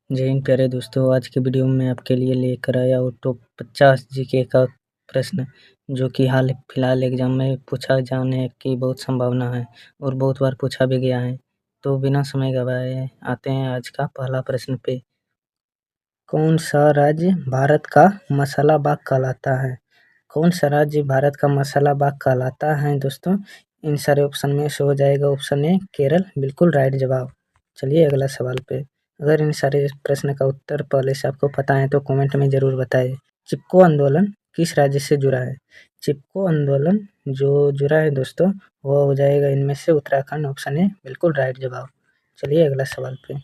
जय हिंद प्यारे दोस्तों, आज की वीडियो में आपके लिए लेकर आया हूँ टॉप 50 जीके का प्रश्न जो कि हाल फिलहाल एग्जाम में पूछा जाने की बहुत संभावना है और बहुत बार पूछा भी गया है। तो बिना समय गवाए आते हैं आज का पहला प्रश्न पे। कौन सा राज्य भारत का मसाला बाग कहलाता है? कौन सा राज्य भारत का मसाला बाग कहलाता है दोस्तों? इन सारे ऑप्शन में से हो जाएगा ऑप्शन ए केरल, बिल्कुल राइट जवाब। चलिए अगला सवाल पे। अगर इन सारे प्रश्न का उत्तर पहले से आपको पता है तो कमेंट में ज़रूर बताएं। चिपको आंदोलन किस राज्य से जुड़ा है? चिपको आंदोलन जो जुड़ा है दोस्तों वो हो जाएगा इनमें से उत्तराखंड, ऑप्शन ए बिल्कुल राइट जवाब। चलिए अगला सवाल पे।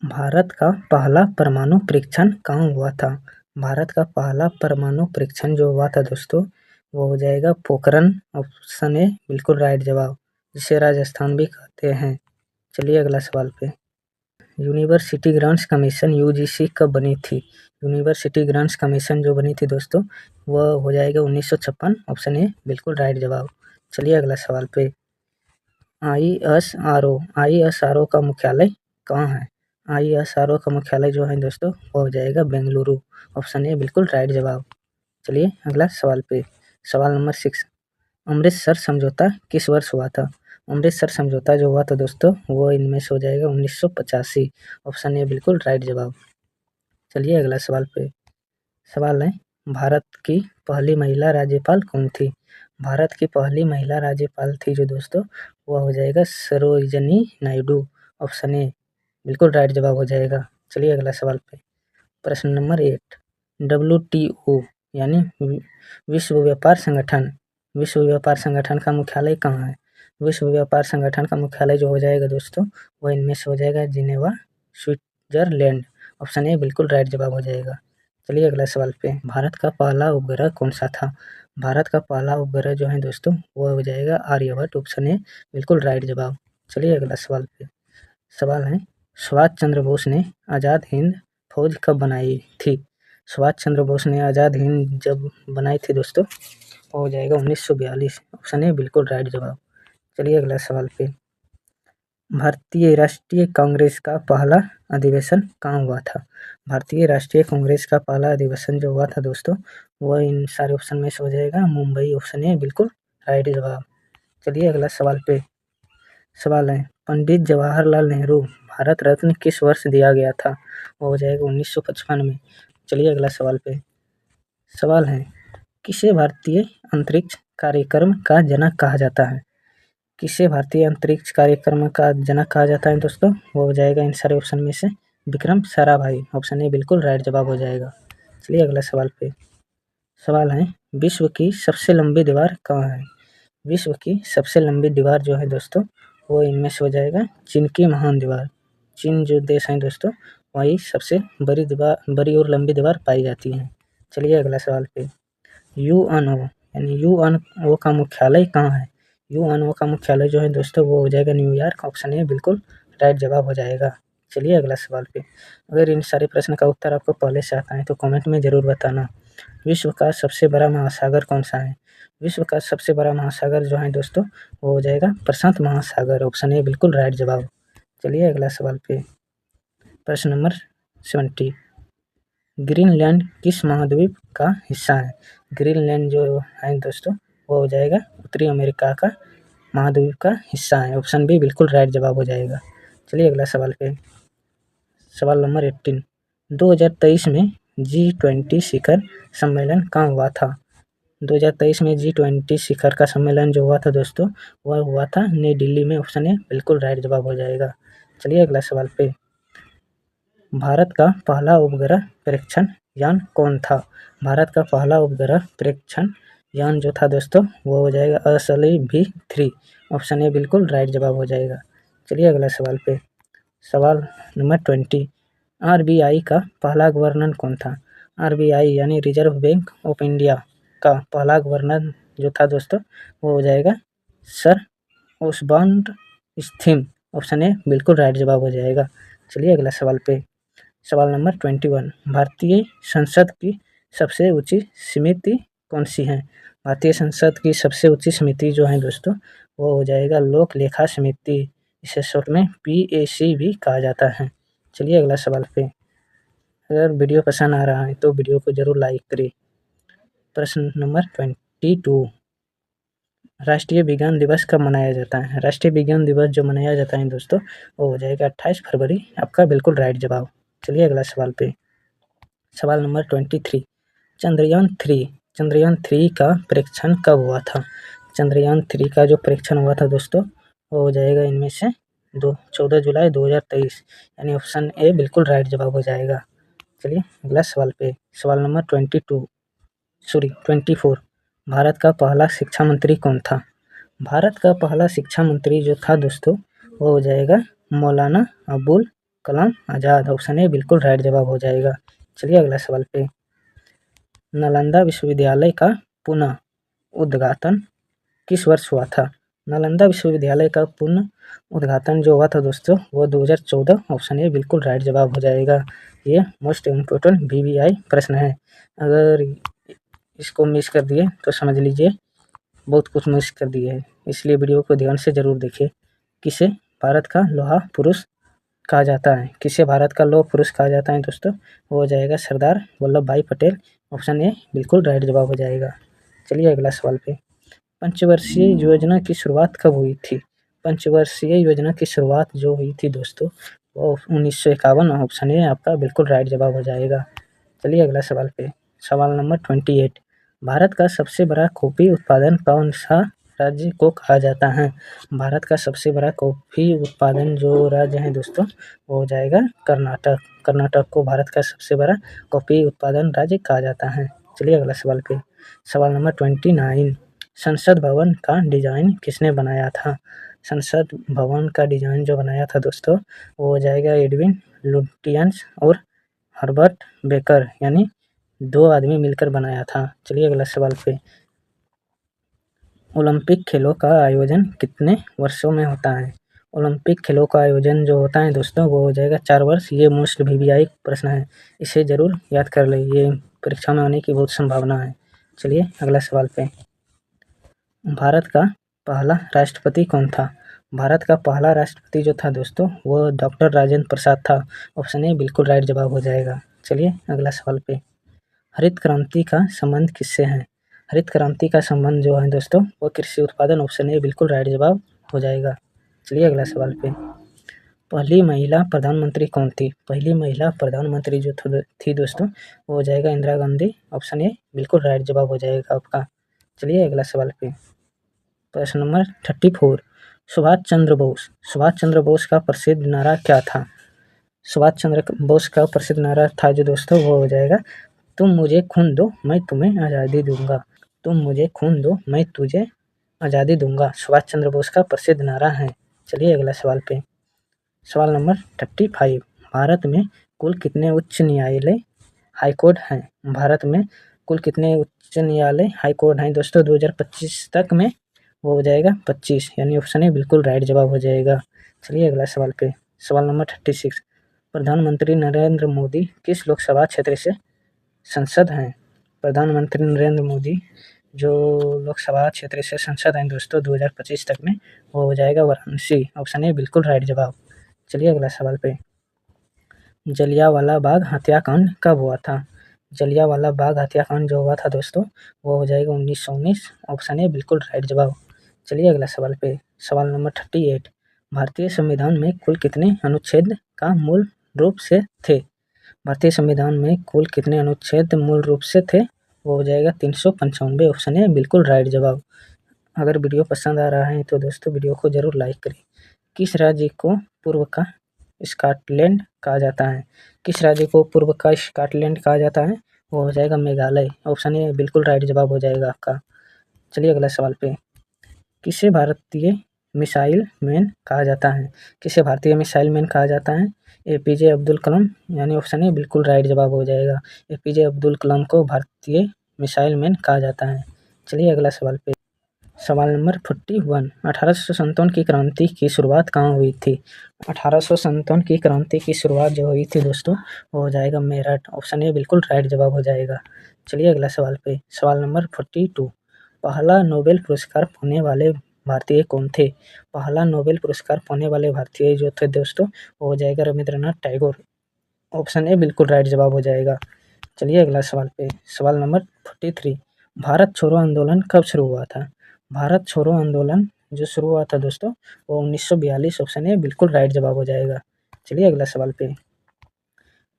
भारत का पहला परमाणु परीक्षण कहाँ हुआ था? भारत का पहला परमाणु परीक्षण जो हुआ था दोस्तों वो हो जाएगा पोखरण, ऑप्शन ए बिल्कुल राइट जवाब, जिसे राजस्थान भी कहते हैं। चलिए अगला सवाल पे। यूनिवर्सिटी ग्रांट्स कमीशन यूजीसी कब बनी थी? यूनिवर्सिटी ग्रांट्स कमीशन जो बनी थी दोस्तों वह हो जाएगा 1956, ऑप्शन ए बिल्कुल राइट जवाब। चलिए अगला सवाल पे। आईएसआरओ का मुख्यालय कहाँ है? आईएसआरओ का मुख्यालय जो है दोस्तों वो हो जाएगा बेंगलुरु, ऑप्शन ए बिल्कुल राइट जवाब। चलिए अगला सवाल पे। सवाल नंबर 6। अमृतसर समझौता किस वर्ष हुआ था? अमृतसर समझौता जो हुआ था दोस्तों वो इनमें से हो जाएगा 1985, ऑप्शन ए बिल्कुल राइट जवाब। चलिए अगला सवाल पे। सवाल है भारत की पहली महिला राज्यपाल कौन थी? भारत की पहली महिला राज्यपाल थी जो दोस्तों वो हो जाएगा सरोजिनी नायडू, ऑप्शन ए बिल्कुल राइट जवाब हो जाएगा। चलिए अगला सवाल पे। प्रश्न नंबर 8। WTO यानी विश्व व्यापार संगठन, विश्व व्यापार संगठन का मुख्यालय कहाँ है? विश्व व्यापार संगठन का मुख्यालय जो हो जाएगा दोस्तों वो इनमें से हो जाएगा जिनेवा, स्विट्जरलैंड, ऑप्शन ए बिल्कुल राइट जवाब हो जाएगा। चलिए अगला सवाल पे। भारत का पहला उपग्रह कौन सा था? भारत का पहला उपग्रह जो है दोस्तों वो हो जाएगा आर्यभट्ट, ऑप्शन ए बिल्कुल राइट जवाब। चलिए अगला सवाल पे। सवाल है सुभाष चंद्र बोस ने आज़ाद हिंद फौज कब बनाई थी? सुभाष चंद्र बोस ने आज़ाद हिंद जब बनाई थी दोस्तों वो हो जाएगा 1942, ऑप्शन ए बिल्कुल राइट जवाब। चलिए अगला सवाल पे। भारतीय राष्ट्रीय कांग्रेस का पहला अधिवेशन कहाँ हुआ था? भारतीय राष्ट्रीय कांग्रेस का पहला अधिवेशन जो हुआ था दोस्तों वह इन सारे ऑप्शन में से हो जाएगा मुंबई, ऑप्शन ए बिल्कुल राइट जवाब। चलिए अगला सवाल पे। सवाल है पंडित जवाहरलाल नेहरू भारत रत्न किस वर्ष दिया गया था? वो हो जाएगा 1955 में। चलिए अगला सवाल पे। सवाल है किसे भारतीय अंतरिक्ष कार्यक्रम का जनक कहा जाता है? किसे भारतीय अंतरिक्ष कार्यक्रम का जनक कहा जाता है दोस्तों? वो हो जाएगा इन सारे ऑप्शन में से विक्रम साराभाई, ऑप्शन ए बिल्कुल राइट जवाब हो जाएगा। चलिए अगला सवाल पे। सवाल है विश्व की सबसे लंबी दीवार कहाँ है? विश्व की सबसे लंबी दीवार जो है दोस्तों वो इनमें से हो जाएगा चीन की महान दीवार। चीन जो देश है दोस्तों वही सबसे बड़ी और लंबी दीवार पाई जाती है। चलिए अगला सवाल पे। यूएनओ यानी यूएनओ का मुख्यालय कहाँ है? यूएनओ का मुख्यालय जो है दोस्तों वो हो जाएगा न्यूयॉर्क, ऑप्शन ए बिल्कुल राइट जवाब हो जाएगा। चलिए अगला सवाल पे। अगर इन सारे प्रश्न का उत्तर आपको पहले से आता है तो कमेंट में ज़रूर बताना। विश्व का सबसे बड़ा महासागर कौन सा है? विश्व का सबसे बड़ा महासागर जो है दोस्तों वो हो जाएगा प्रशांत महासागर, ऑप्शन ए बिल्कुल राइट जवाब। चलिए अगला सवाल पे। प्रश्न नंबर 70। ग्रीनलैंड किस महाद्वीप का हिस्सा है? ग्रीनलैंड जो है दोस्तों वो हो जाएगा उत्तरी अमेरिका का महाद्वीप का हिस्सा है, ऑप्शन बी बिल्कुल राइट जवाब हो जाएगा। चलिए अगला सवाल पे। सवाल नंबर 18। 2023 में G20 शिखर सम्मेलन कहाँ हुआ था? 2023 में G20 शिखर का सम्मेलन जो हुआ था दोस्तों वह हुआ था नई दिल्ली में, ऑप्शन ए बिल्कुल राइट जवाब हो जाएगा। चलिए अगला सवाल पे। भारत का पहला उपग्रह परीक्षण यान कौन था? भारत का पहला उपग्रह परीक्षण यान जो था दोस्तों वो हो जाएगा SLV-3, ऑप्शन ए बिल्कुल राइट जवाब हो जाएगा। चलिए अगला सवाल पे। सवाल नंबर 20। RBI का पहला गवर्नर कौन था? RBI यानी रिजर्व बैंक ऑफ इंडिया का पहला गवर्नर जो था दोस्तों वो हो जाएगा सर ओसबर्न स्थिम, ऑप्शन ए बिल्कुल राइट जवाब हो जाएगा। चलिए अगला सवाल पे। सवाल नंबर 21। भारतीय संसद की सबसे ऊंची समिति कौन सी है? भारतीय संसद की सबसे ऊंची समिति जो है दोस्तों वो हो जाएगा लोक लेखा समिति, इसे शॉर्ट में PAC भी कहा जाता है। चलिए अगला सवाल पे। अगर वीडियो पसंद आ रहा है तो वीडियो को ज़रूर लाइक करें। प्रश्न नंबर 22, राष्ट्रीय विज्ञान दिवस कब मनाया जाता है? राष्ट्रीय विज्ञान दिवस जो मनाया जाता है दोस्तों, वो हो जाएगा 28 फरवरी। आपका बिल्कुल राइट जवाब। चलिए अगला सवाल पे। सवाल नंबर 23, चंद्रयान 3 का परीक्षण कब हुआ था? चंद्रयान 3 का जो परीक्षण हुआ था दोस्तों, वो हो जाएगा इनमें से 14 जुलाई 2023, यानी ऑप्शन ए बिल्कुल राइट जवाब हो जाएगा। चलिए अगला सवाल पे। सवाल नंबर 24, भारत का पहला शिक्षा मंत्री कौन था? भारत का पहला शिक्षा मंत्री जो था दोस्तों, वो हो जाएगा मौलाना अबुल कलाम आज़ाद। ऑप्शन ए बिल्कुल राइट जवाब हो जाएगा। चलिए अगला सवाल पे। नालंदा विश्वविद्यालय का पुनः उद्घाटन किस वर्ष हुआ था? नालंदा विश्वविद्यालय का पुनः उद्घाटन जो हुआ था दोस्तों, वो 2014। ऑप्शन ए बिल्कुल राइट जवाब हो जाएगा। ये मोस्ट इम्पोर्टेंट VVI प्रश्न है। अगर इसको मिस कर दिए तो समझ लीजिए बहुत कुछ मिस कर दिए है, इसलिए वीडियो को ध्यान से ज़रूर देखिए। किसे भारत का लौह पुरुष कहा जाता है? किसे भारत का लौह पुरुष कहा जाता है दोस्तों? वो हो जाएगा सरदार वल्लभ भाई पटेल। ऑप्शन ए बिल्कुल राइट जवाब हो जाएगा। चलिए अगला सवाल पे। पंचवर्षीय योजना की शुरुआत कब हुई थी? पंचवर्षीय योजना की शुरुआत जो हुई थी दोस्तों, वो 1951। ऑप्शन ए आपका बिल्कुल राइट जवाब हो जाएगा। चलिए अगला सवाल पे। सवाल नंबर 28, भारत का सबसे बड़ा कॉफ़ी उत्पादन कौन सा राज्य को कहा जाता है? भारत का सबसे बड़ा कॉफ़ी उत्पादन जो राज्य है दोस्तों, वो हो जाएगा कर्नाटक। कर्नाटक को भारत का सबसे बड़ा कॉफ़ी उत्पादन राज्य कहा जाता है। चलिए अगला सवाल पे। सवाल नंबर 29, संसद भवन का डिज़ाइन किसने बनाया था? संसद भवन का डिज़ाइन जो बनाया था दोस्तों, वो हो जाएगा एडविन लुटियंस और हर्बर्ट बेकर, यानी 2 आदमी मिलकर बनाया था। चलिए अगला सवाल पे। ओलंपिक खेलों का आयोजन कितने वर्षों में होता है? ओलंपिक खेलों का आयोजन जो होता है दोस्तों, वो हो जाएगा 4 वर्ष। ये मोस्ट VVI प्रश्न है, इसे ज़रूर याद कर लें, ये परीक्षा में आने की बहुत संभावना है। चलिए अगला सवाल पे। भारत का पहला राष्ट्रपति कौन था? भारत का पहला राष्ट्रपति जो था दोस्तों, वो डॉक्टर राजेंद्र प्रसाद था। ऑप्शन ए बिल्कुल राइट जवाब हो जाएगा। चलिए अगला सवाल पे। हरित क्रांति का संबंध किससे है? हरित क्रांति का संबंध जो है दोस्तों, वो कृषि उत्पादन। ऑप्शन ए बिल्कुल राइट जवाब हो जाएगा। चलिए अगला सवाल पे। पहली महिला प्रधानमंत्री कौन थी? पहली महिला प्रधानमंत्री जो थी दोस्तों, वो हो जाएगा इंदिरा गांधी। ऑप्शन ए बिल्कुल राइट जवाब हो जाएगा आपका। चलिए अगला सवाल पे। प्रश्न नंबर 34, सुभाष चंद्र बोस का प्रसिद्ध नारा क्या था? सुभाष चंद्र बोस का प्रसिद्ध नारा था जो दोस्तों, वो हो जाएगा तुम मुझे खून दो मैं तुम्हें आज़ादी दूंगा। तुम मुझे खून दो मैं तुझे आज़ादी दूंगा, सुभाष चंद्र बोस का प्रसिद्ध नारा है। चलिए अगला सवाल पे। सवाल नंबर 35, भारत में कुल कितने उच्च न्यायालय हाईकोर्ट हैं? भारत में कुल कितने उच्च न्यायालय हाईकोर्ट हैं दोस्तों 2025 तक में? वो हो जाएगा 25, यानी ऑप्शन ए बिल्कुल राइट जवाब हो जाएगा। चलिए अगला सवाल पे। सवाल नंबर 36, प्रधानमंत्री नरेंद्र मोदी किस लोकसभा क्षेत्र से संसद हैं? प्रधानमंत्री नरेंद्र मोदी जो लोकसभा क्षेत्र से संसद हैं दोस्तों 2025 तक में, वो हो जाएगा वाराणसी। ऑप्शन ए बिल्कुल राइट जवाब। चलिए अगला सवाल पे। जलियांवाला बाग हत्याकांड कब हुआ था? जलियांवाला बाग हत्याकांड जो हुआ था दोस्तों, वो हो जाएगा 1919। ऑप्शन ए बिल्कुल राइट जवाब। चलिए अगला सवाल पे। सवाल नंबर 38, भारतीय संविधान में कुल कितने अनुच्छेद का मूल रूप से थे? भारतीय संविधान में कुल कितने अनुच्छेद मूल रूप से थे? वो हो जाएगा 395। ऑप्शन है बिल्कुल राइट जवाब। अगर वीडियो पसंद आ रहा है तो दोस्तों वीडियो को ज़रूर लाइक करें। किस राज्य को पूर्व का स्कॉटलैंड कहा जाता है? किस राज्य को पूर्व का स्कॉटलैंड कहा जाता है? वो हो जाएगा मेघालय। ऑप्शन ए बिल्कुल राइट जवाब हो जाएगा आपका। चलिए अगला सवाल पे। किसे भारतीय मिसाइल मैन कहा जाता है? किसे भारतीय मिसाइल मैन कहा जाता है? APJ अब्दुल कलाम, यानी ऑप्शन ए बिल्कुल राइट जवाब हो जाएगा। APJ अब्दुल कलाम को भारतीय मिसाइल मैन कहा जाता है। चलिए अगला सवाल पे। सवाल नंबर 41, 1857 की क्रांति की शुरुआत कहाँ हुई थी? 1857 की क्रांति की शुरुआत जो हुई थी दोस्तों, वो हो जाएगा मेरठ। ऑप्शन ए बिल्कुल राइट जवाब हो जाएगा। चलिए अगला सवाल पे। सवाल नंबर 42, पहला नोबेल पुरस्कार पाने वाले भारतीय कौन थे? पहला नोबेल पुरस्कार पाने वाले भारतीय जो थे दोस्तों, वो हो जाएगा रविंद्रनाथ टैगोर। ऑप्शन ए बिल्कुल राइट जवाब हो जाएगा। चलिए अगला सवाल पे, सवाल नंबर 43, भारत छोड़ो आंदोलन कब शुरू हुआ था? भारत छोड़ो आंदोलन जो शुरू हुआ था दोस्तों वो 1942, ऑप्शन ए बिल्कुल राइट जवाब हो जाएगा। चलिए अगला सवाल पे,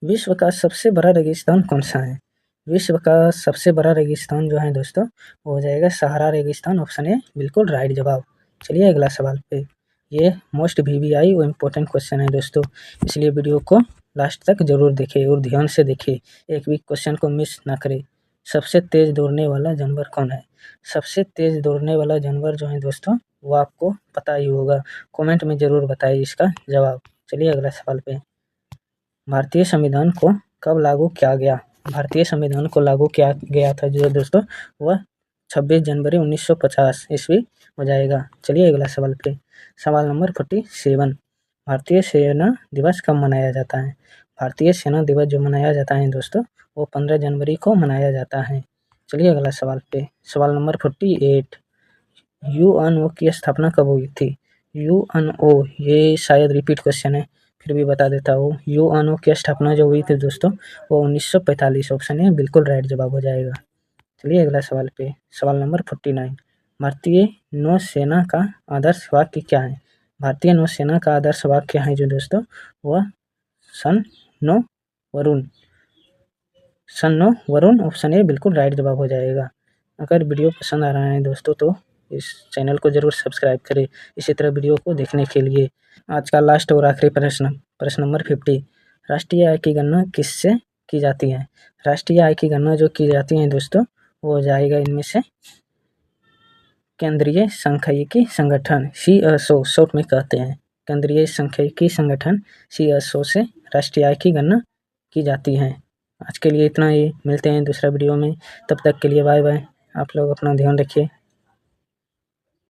विश्व का सबसे बड़ा रेगिस्तान कौन सा है? विश्व का सबसे बड़ा रेगिस्तान जो है दोस्तों वो हो जाएगा सहारा रेगिस्तान, ऑप्शन ए बिल्कुल राइट जवाब। चलिए अगला सवाल पे, ये मोस्ट वीवीआई और इम्पोर्टेंट क्वेश्चन है दोस्तों, इसलिए वीडियो को लास्ट तक जरूर देखें और ध्यान से देखें, एक भी क्वेश्चन को मिस ना करें। सबसे तेज दौड़ने वाला जानवर कौन है? सबसे तेज दौड़ने वाला जानवर जो है दोस्तों वो आपको पता ही होगा, कमेंट में ज़रूर बताइए इसका जवाब। चलिए अगला सवाल पे, भारतीय संविधान को कब लागू किया गया? भारतीय संविधान को लागू किया गया था जो दोस्तों वह 26 जनवरी 1950 ईस्वी हो जाएगा। चलिए अगला सवाल पे, सवाल नंबर 47, भारतीय सेना दिवस कब मनाया जाता है? भारतीय सेना दिवस जो मनाया जाता है दोस्तों वो 15 जनवरी को मनाया जाता है। चलिए अगला सवाल पे, सवाल नंबर 48, यूएनओ की स्थापना कब हुई थी? यूएनओ, ये शायद रिपीट क्वेश्चन है फिर भी बता देता हूँ, यूएनओ की स्थापना जो हुई थी दोस्तों वो 1945, ऑप्शन है बिल्कुल राइट जवाब हो जाएगा। चलिए अगला सवाल पे, सवाल नंबर 49, भारतीय नौसेना का आदर्श वाक्य क्या है? भारतीय नौसेना का आदर्श वाक्य है जो दोस्तों वह sun no Varun, sun no Varun, option A बिल्कुल राइट जवाब हो जाएगा। अगर वीडियो पसंद आ रहा है दोस्तों तो इस चैनल को ज़रूर सब्सक्राइब करें इसी तरह वीडियो को देखने के लिए। आज का लास्ट और आखिरी प्रश्न, प्रश्न नंबर 50, राष्ट्रीय आय की गणना किससे की जाती है? राष्ट्रीय आय की गणना जो की जाती है दोस्तों वो हो जाएगा इनमें से केंद्रीय सांख्यिकी संगठन CSO शॉर्ट में कहते हैं, केंद्रीय सांख्यिकी संगठन CSO से राष्ट्रीय आय की गणना की जाती है। आज के लिए इतना ही, मिलते हैं दूसरा वीडियो में, तब तक के लिए बाय बाय। आप लोग अपना ध्यान रखिए।